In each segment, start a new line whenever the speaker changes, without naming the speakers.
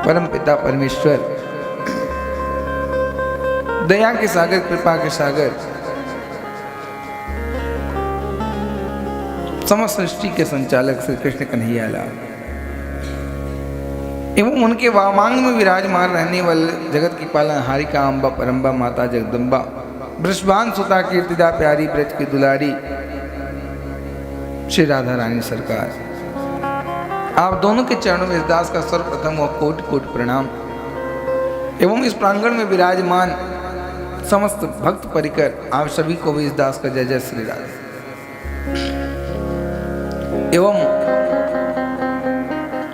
परम पिता परमेश्वर दया के सागर, कृपा के सागर, समस्त सृष्टि के संचालक श्री कृष्ण कन्हैया लाल एवं उनके वामांग में विराजमान रहने वाले जगत की पालनहारी का अम्बा परम्बा माता जगदम्बा, वृषभान सुता कीर्तिदा प्यारी ब्रज की दुलारी श्री राधा रानी सरकार, आप दोनों के चरणों में इस दास का सर्वप्रथम व कोटि कोटि प्रणाम एवं इस प्रांगण में विराजमान समस्त भक्त परिकर आप सभी को भी इस दास का जय जय श्री राधे एवं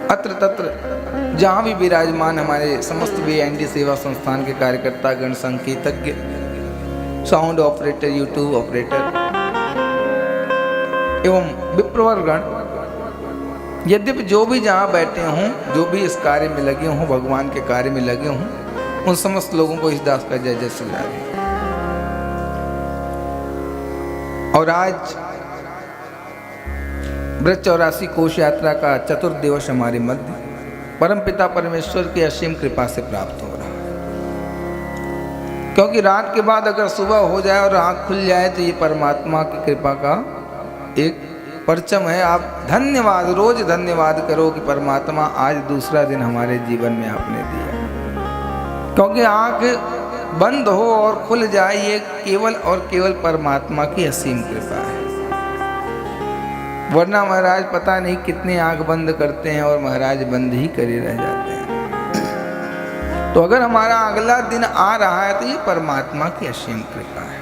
अत्र तत्र जहाँ भी विराजमान हमारे समस्त VND सेवा संस्थान के कार्यकर्ता गण, संकेतज्ञ, साउंड ऑपरेटर, यूट्यूब ऑपरेटर एवं विप्रवरगण, यद्यपि जो भी जहाँ बैठे हों, जो भी इस कार्य में लगे हों, भगवान के कार्य में लगे हों, उन समस्त लोगों को इस दास का जय जय श्री राधे। और आज ब्रज 84 कोश यात्रा का चतुर्थ दिवस हमारे मध्य परम पिता परमेश्वर की असीम कृपा से प्राप्त हो रहा है, क्योंकि रात के बाद अगर सुबह हो जाए और आँख खुल जाए तो ये परमात्मा की कृपा का एक परचम है। आप धन्यवाद, रोज धन्यवाद करो कि परमात्मा आज दूसरा दिन हमारे जीवन में आपने दिया, क्योंकि आँख बंद हो और खुल जाए ये केवल और केवल परमात्मा की असीम कृपा है। वरना महाराज पता नहीं कितने आंख बंद करते हैं और महाराज बंद ही करे रह जाते हैं। तो अगर हमारा अगला दिन आ रहा है तो ये परमात्मा की असीम कृपा है।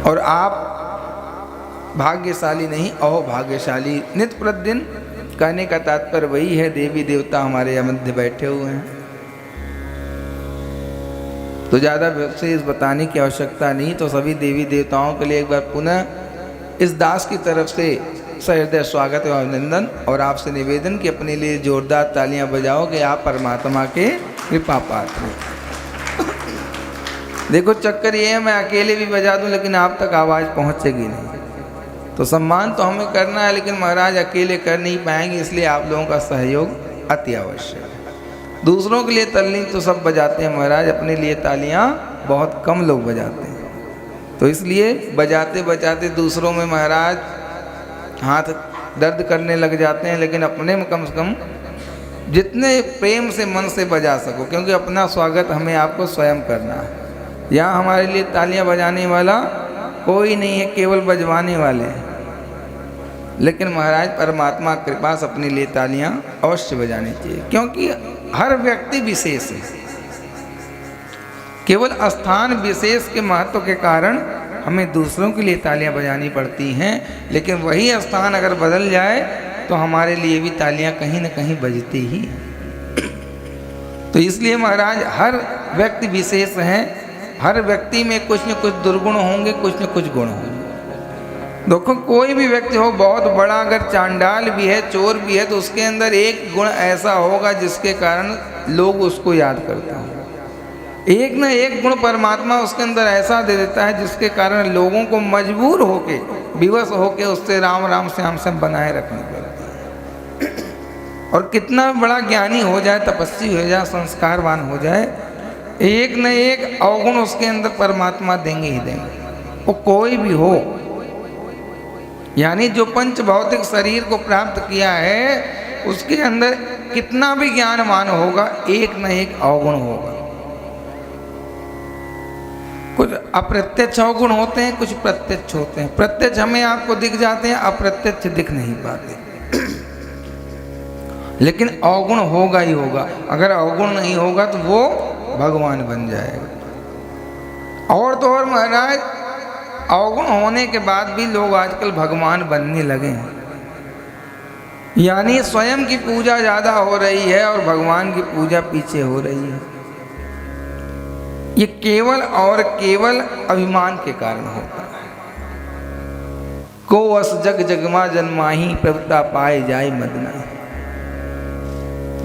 और आप भाग्यशाली नहीं, अहोभाग्यशाली। नित्य प्रतिदिन कहने का तात्पर्य वही है, देवी देवता हमारे मध्य बैठे हुए हैं, तो ज़्यादा विशेष बताने की आवश्यकता नहीं। तो सभी देवी देवताओं के लिए एक बार पुनः इस दास की तरफ से सहृदय स्वागत एवं अभिनंदन, और आपसे निवेदन कि अपने लिए जोरदार तालियां बजाओ कि आप परमात्मा के कृपा पात्र हैं। देखो चक्कर ये है, मैं अकेले भी बजा दूं लेकिन आप तक आवाज़ पहुंचेगी नहीं, तो सम्मान तो हमें करना है लेकिन महाराज अकेले कर नहीं पाएंगे, इसलिए आप लोगों का सहयोग अति आवश्यक है। दूसरों के लिए ताली तो सब बजाते हैं महाराज, अपने लिए तालियाँ बहुत कम लोग बजाते हैं, तो इसलिए बजाते बजाते दूसरों में महाराज हाथ दर्द करने लग जाते हैं, लेकिन अपने में कम से कम जितने प्रेम से मन से बजा सको, क्योंकि अपना स्वागत हमें आपको स्वयं करना है। यहाँ हमारे लिए तालियां बजाने वाला कोई नहीं है, केवल बजवाने वाले हैं। लेकिन महाराज परमात्मा कृपा से अपने लिए तालियां अवश्य बजानी चाहिए, क्योंकि हर व्यक्ति विशेष है। केवल स्थान विशेष के महत्व के कारण हमें दूसरों के लिए तालियां बजानी पड़ती हैं, लेकिन वही स्थान अगर बदल जाए तो हमारे लिए भी तालियां कहीं न कहीं बजती ही हैं। तो इसलिए महाराज हर व्यक्ति विशेष हैं, हर व्यक्ति में कुछ न कुछ दुर्गुण होंगे, कुछ न कुछ गुण होंगे। देखो कोई भी व्यक्ति हो, बहुत बड़ा अगर चांडाल भी है, चोर भी है, तो उसके अंदर एक गुण ऐसा होगा जिसके कारण लोग उसको याद करते हैं। एक न एक गुण परमात्मा उसके अंदर ऐसा दे देता है जिसके कारण लोगों को मजबूर होके, विवश होके उससे राम राम श्याम श्याम बनाए रखनी पड़ती है। और कितना बड़ा ज्ञानी हो जाए, तपस्वी हो जाए, संस्कारवान हो जाए, एक न एक अवगुण उसके अंदर परमात्मा देंगे ही देंगे, वो कोई भी हो। यानी जो पंच भौतिक शरीर को प्राप्त किया है उसके अंदर कितना भी ज्ञानवान होगा, एक न एक अवगुण होगा। कुछ अप्रत्यक्ष अवगुण होते हैं, कुछ प्रत्यक्ष होते हैं। प्रत्यक्ष हमें आपको दिख जाते हैं, अप्रत्यक्ष दिख नहीं पाते। लेकिन अवगुण होगा ही होगा। अगर अवगुण नहीं होगा तो वो भगवान बन जाएगा। और तो और महाराज अवगुण होने के बाद भी लोग आजकल भगवान बनने लगे हैं, यानी स्वयं की पूजा ज़्यादा हो रही है और भगवान की पूजा पीछे हो रही है। ये केवल और केवल अभिमान के कारण होता है। को अस जग जगमा जन्माही प्रभुता पाए जाए मदना।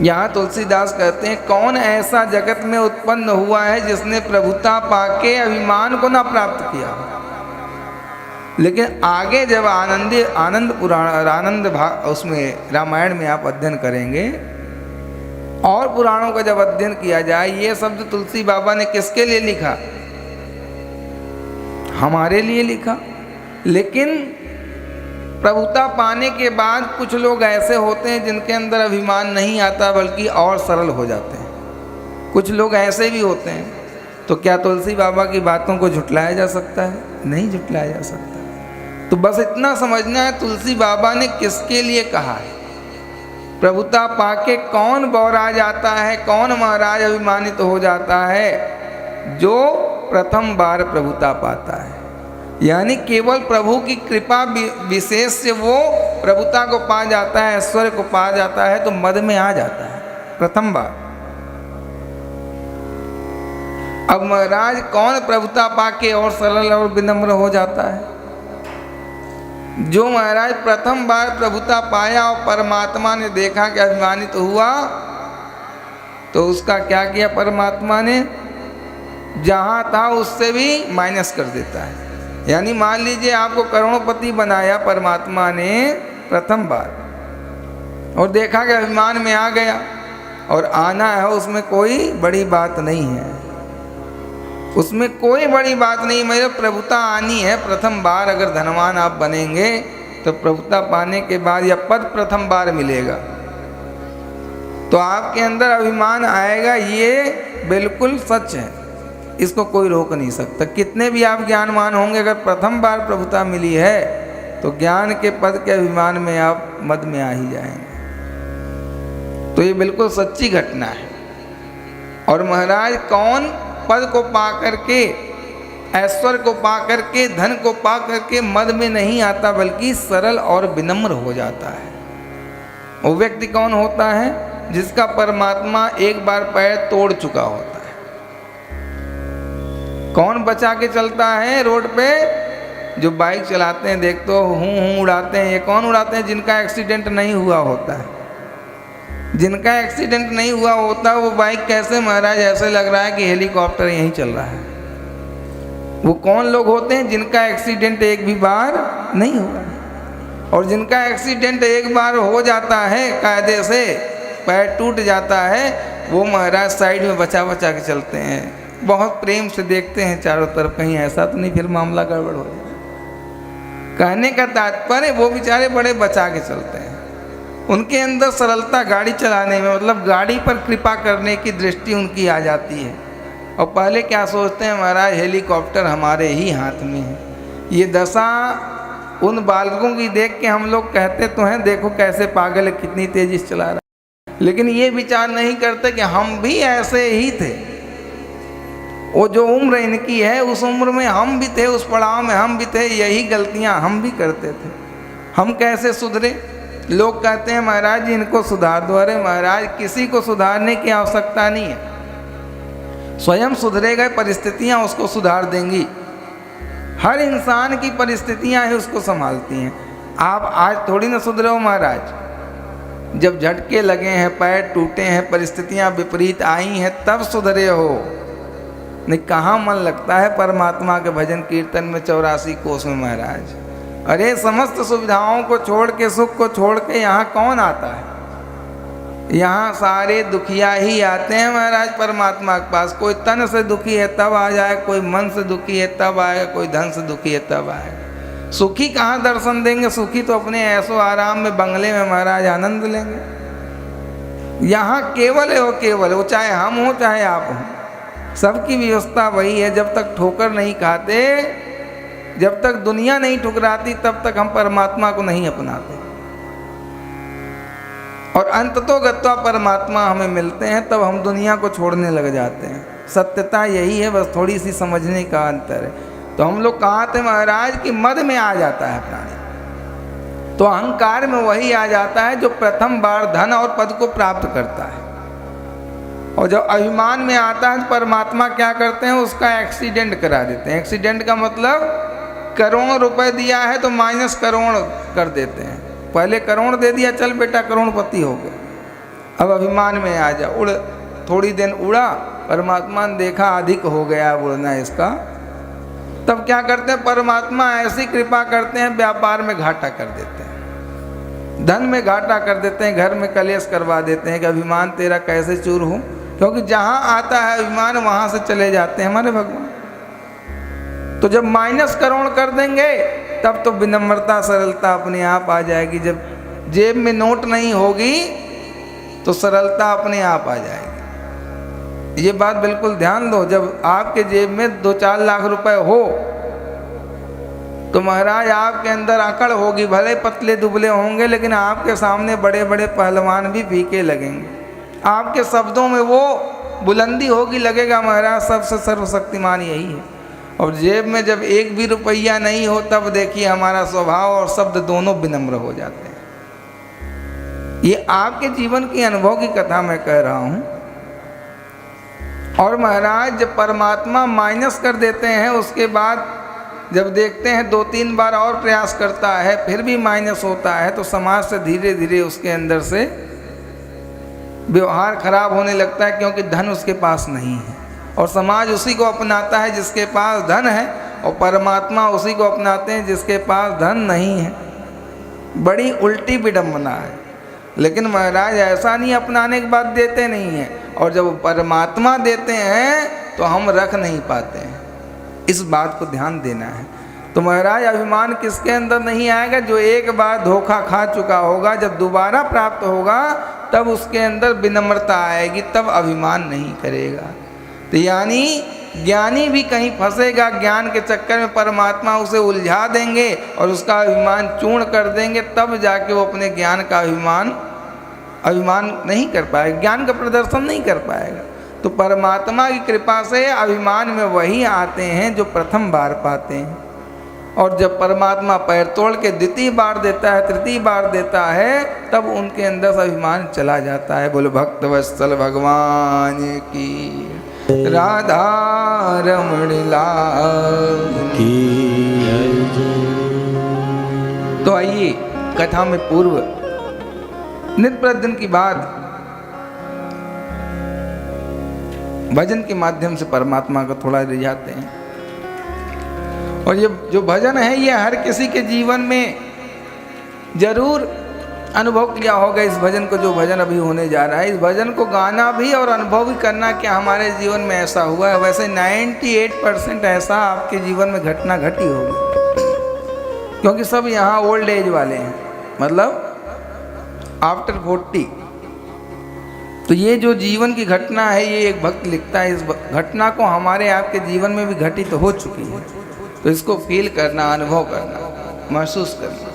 यहाँ तुलसीदास कहते हैं, कौन ऐसा जगत में उत्पन्न हुआ है जिसने प्रभुता पाके अभिमान को ना प्राप्त किया। लेकिन आगे जब आनंद पुराण उसमें रामायण में आप अध्ययन करेंगे और पुराणों का जब अध्ययन किया जाए, ये शब्द तुलसी बाबा ने किसके लिए लिखा? हमारे लिए लिखा। लेकिन प्रभुता पाने के बाद कुछ लोग ऐसे होते हैं जिनके अंदर अभिमान नहीं आता, बल्कि और सरल हो जाते हैं। कुछ लोग ऐसे भी होते हैं। तो क्या तुलसी बाबा की बातों को झुटलाया जा सकता है? नहीं झुटलाया जा सकता। तो बस इतना समझना है, तुलसी बाबा ने किसके लिए कहा है। प्रभुता पाके कौन बौरा जाता है, कौन महाराज अभिमानित हो जाता है? जो प्रथम बार प्रभुता पाता है, यानी केवल प्रभु की कृपा विशेष से वो प्रभुता को पा जाता है, ऐश्वर्य को पा जाता है, तो मद में आ जाता है प्रथम बार। अब महाराज कौन प्रभुता पाके और सरल और विनम्र हो जाता है? जो महाराज प्रथम बार प्रभुता पाया और परमात्मा ने देखा कि अभिमानित हुआ, तो उसका क्या किया परमात्मा ने? जहाँ था उससे भी माइनस कर देता है। यानी मान लीजिए आपको करोड़पति बनाया परमात्मा ने प्रथम बार, और देखा कि अभिमान में आ गया, और आना है उसमें कोई बड़ी बात नहीं है, उसमें कोई बड़ी बात नहीं। मेरे प्रभुता आनी है प्रथम बार। अगर धनवान आप बनेंगे तो प्रभुता पाने के बाद या पद प्रथम बार मिलेगा, तो आपके अंदर अभिमान आएगा। ये बिल्कुल सच है, इसको कोई रोक नहीं सकता। कितने भी आप ज्ञानवान होंगे, अगर प्रथम बार प्रभुता मिली है तो ज्ञान के पद के अभिमान में आप मद में आ ही जाएंगे। तो ये बिल्कुल सच्ची घटना है। और महाराज कौन पद को पा करके, ऐश्वर्य को पा करके, धन को पा करके मद में नहीं आता, बल्कि सरल और विनम्र हो जाता है? वो व्यक्ति कौन होता है? जिसका परमात्मा एक बार पैर तोड़ चुका होता है। कौन बचा के चलता है रोड पे? जो बाइक चलाते हैं, देखते हो हूँ उड़ाते हैं। ये कौन उड़ाते हैं? जिनका एक्सीडेंट नहीं हुआ होता है। जिनका एक्सीडेंट नहीं हुआ होता, वो बाइक कैसे महाराज ऐसे लग रहा है कि हेलीकॉप्टर यहीं चल रहा है। वो कौन लोग होते हैं? जिनका एक्सीडेंट एक भी बार नहीं हुआ। और जिनका एक्सीडेंट एक बार हो जाता है, कायदे से पैर टूट जाता है, वो महाराज साइड में बचा बचा के चलते हैं। बहुत प्रेम से देखते हैं चारों तरफ, कहीं ऐसा तो नहीं फिर मामला गड़बड़ हो जाए। कहने का तात्पर्य वो बेचारे बड़े बचा के चलते हैं। उनके अंदर सरलता गाड़ी चलाने में, मतलब गाड़ी पर कृपा करने की दृष्टि उनकी आ जाती है। और पहले क्या सोचते हैं महाराज, हेलीकॉप्टर हमारे ही हाथ में है। ये दशा उन बालकों की देख के हम लोग कहते तो हैं देखो कैसे पागल है, कितनी तेजी से चला रहा है। लेकिन ये विचार नहीं करते कि हम भी ऐसे ही थे। वो जो उम्र इनकी है, उस उम्र में हम भी थे, उस पड़ाव में हम भी थे, यही गलतियां हम भी करते थे। हम कैसे सुधरे? लोग कहते हैं महाराज जी इनको सुधार दो। अरे महाराज किसी को सुधारने की आवश्यकता नहीं है, स्वयं सुधरेगा, परिस्थितियां उसको सुधार देंगी। हर इंसान की परिस्थितियां ही उसको संभालती हैं। आप आज थोड़ी ना सुधरे हो महाराज, जब झटके लगे हैं, पैर टूटे हैं, परिस्थितियां विपरीत आई हैं, तब सुधरे हो। नहीं कहाँ मन लगता है परमात्मा के भजन कीर्तन में 84 कोस में महाराज। अरे समस्त सुविधाओं को छोड़ के, सुख को छोड़ के यहाँ कौन आता है? यहाँ सारे दुखिया ही आते हैं महाराज परमात्मा के पास। कोई तन से दुखी है तब आ जाए, कोई मन से दुखी है तब आएगा, कोई धन से दुखी है तब आएगा। सुखी कहाँ दर्शन देंगे? सुखी तो अपने ऐसो आराम में बंगले में महाराज आनंद लेंगे। यहाँ केवल है वो, केवल वो, चाहे हम हो चाहे आप हो, सबकी व्यवस्था वही है। जब तक ठोकर नहीं खाते, जब तक दुनिया नहीं ठुकराती, तब तक हम परमात्मा को नहीं अपनाते। और अंततोगत्वा परमात्मा हमें मिलते हैं, तब हम दुनिया को छोड़ने लग जाते हैं। सत्यता यही है, बस थोड़ी सी समझने का अंतर है। तो हम लोग कहाँ थे महाराज कि मद में आ जाता है प्राणी, तो अहंकार में वही आ जाता है जो प्रथम बार धन और पद को प्राप्त करता है। और जब अभिमान में आता है तो परमात्मा क्या करते हैं? उसका एक्सीडेंट करा देते हैं। एक्सीडेंट का मतलब करोड़ रुपए दिया है तो माइनस करोड़ कर देते हैं। पहले करोड़ दे दिया, चल बेटा करोड़पति हो गए, अब अभिमान में आ जा। उड़, थोड़ी दिन उड़ा, परमात्मा ने देखा अधिक हो गया उड़ना इसका, तब क्या करते हैं? परमात्मा ऐसी कृपा करते हैं, व्यापार में घाटा कर देते हैं। धन में घाटा कर देते हैं, घर में कलेश करवा देते हैं कि अभिमान तेरा कैसे चूर हो, क्योंकि जहाँ आता है अभिमान वहाँ से चले जाते हैं हमारे भगवान। तो जब माइनस करोड़ कर देंगे तब तो विनम्रता सरलता अपने आप आ जाएगी। जब जेब में नोट नहीं होगी तो सरलता अपने आप आ जाएगी। ये बात बिल्कुल ध्यान दो। जब आपके जेब में 2-4 लाख रुपए हो तो महाराज आपके अंदर अकड़ होगी, भले पतले दुबले होंगे लेकिन आपके सामने बड़े बड़े पहलवान भी फीके लगेंगे। आपके शब्दों में वो बुलंदी होगी, लगेगा महाराज सबसे सर्वशक्तिमान यही है। और जेब में जब एक भी रुपया नहीं हो तब देखिए हमारा स्वभाव और शब्द दोनों विनम्र हो जाते हैं। ये आपके जीवन के अनुभव की कथा मैं कह रहा हूं। और महाराज जब परमात्मा माइनस कर देते हैं उसके बाद जब देखते हैं 2-3 बार और प्रयास करता है फिर भी माइनस होता है, तो समाज से धीरे धीरे उसके अंदर से व्यवहार खराब होने लगता है, क्योंकि धन उसके पास नहीं है। और समाज उसी को अपनाता है जिसके पास धन है, और परमात्मा उसी को अपनाते हैं जिसके पास धन नहीं है। बड़ी उल्टी विडंबना है। लेकिन महाराज ऐसा नहीं अपनाने के बाद देते नहीं हैं, और जब परमात्मा देते हैं तो हम रख नहीं पाते हैं। इस बात को ध्यान देना है। तो महाराज अभिमान किसके अंदर नहीं आएगा? जो एक बार धोखा खा चुका होगा, जब दोबारा प्राप्त होगा तब उसके अंदर विनम्रता आएगी, तब अभिमान नहीं करेगा। तो यानी ज्ञानी भी कहीं फंसेगा, ज्ञान के चक्कर में परमात्मा उसे उलझा देंगे और उसका अभिमान चूर्ण कर देंगे, तब जाके वो अपने ज्ञान का अभिमान नहीं कर पाएगा, ज्ञान का प्रदर्शन नहीं कर पाएगा। तो परमात्मा की कृपा से अभिमान में वही आते हैं जो प्रथम बार पाते हैं। और जब परमात्मा पैर तोड़ के द्वितीय बार देता है, तृतीय बार देता है, तब उनके अंदर से अभिमान चला जाता है। बोलो भक्त वत्सल भगवान की, राधा रमण लाल की। तो आइए कथा में पूर्व नित्य प्रतिदिन की बात भजन के माध्यम से परमात्मा को थोड़ा रिझाते हैं। और ये जो भजन है ये हर किसी के जीवन में जरूर अनुभव किया होगा। इस भजन को, जो भजन अभी होने जा रहा है, इस भजन को गाना भी और अनुभव भी करना क्या हमारे जीवन में ऐसा हुआ है। वैसे 98% ऐसा आपके जीवन में घटना घटी होगी, क्योंकि सब यहाँ ओल्ड एज वाले हैं, मतलब आफ्टर 40। तो ये जो जीवन की घटना है ये एक भक्त लिखता है। इस घटना को हमारे आपके जीवन में भी घटित हो चुकी है, तो इसको फील करना, अनुभव करना, महसूस करना।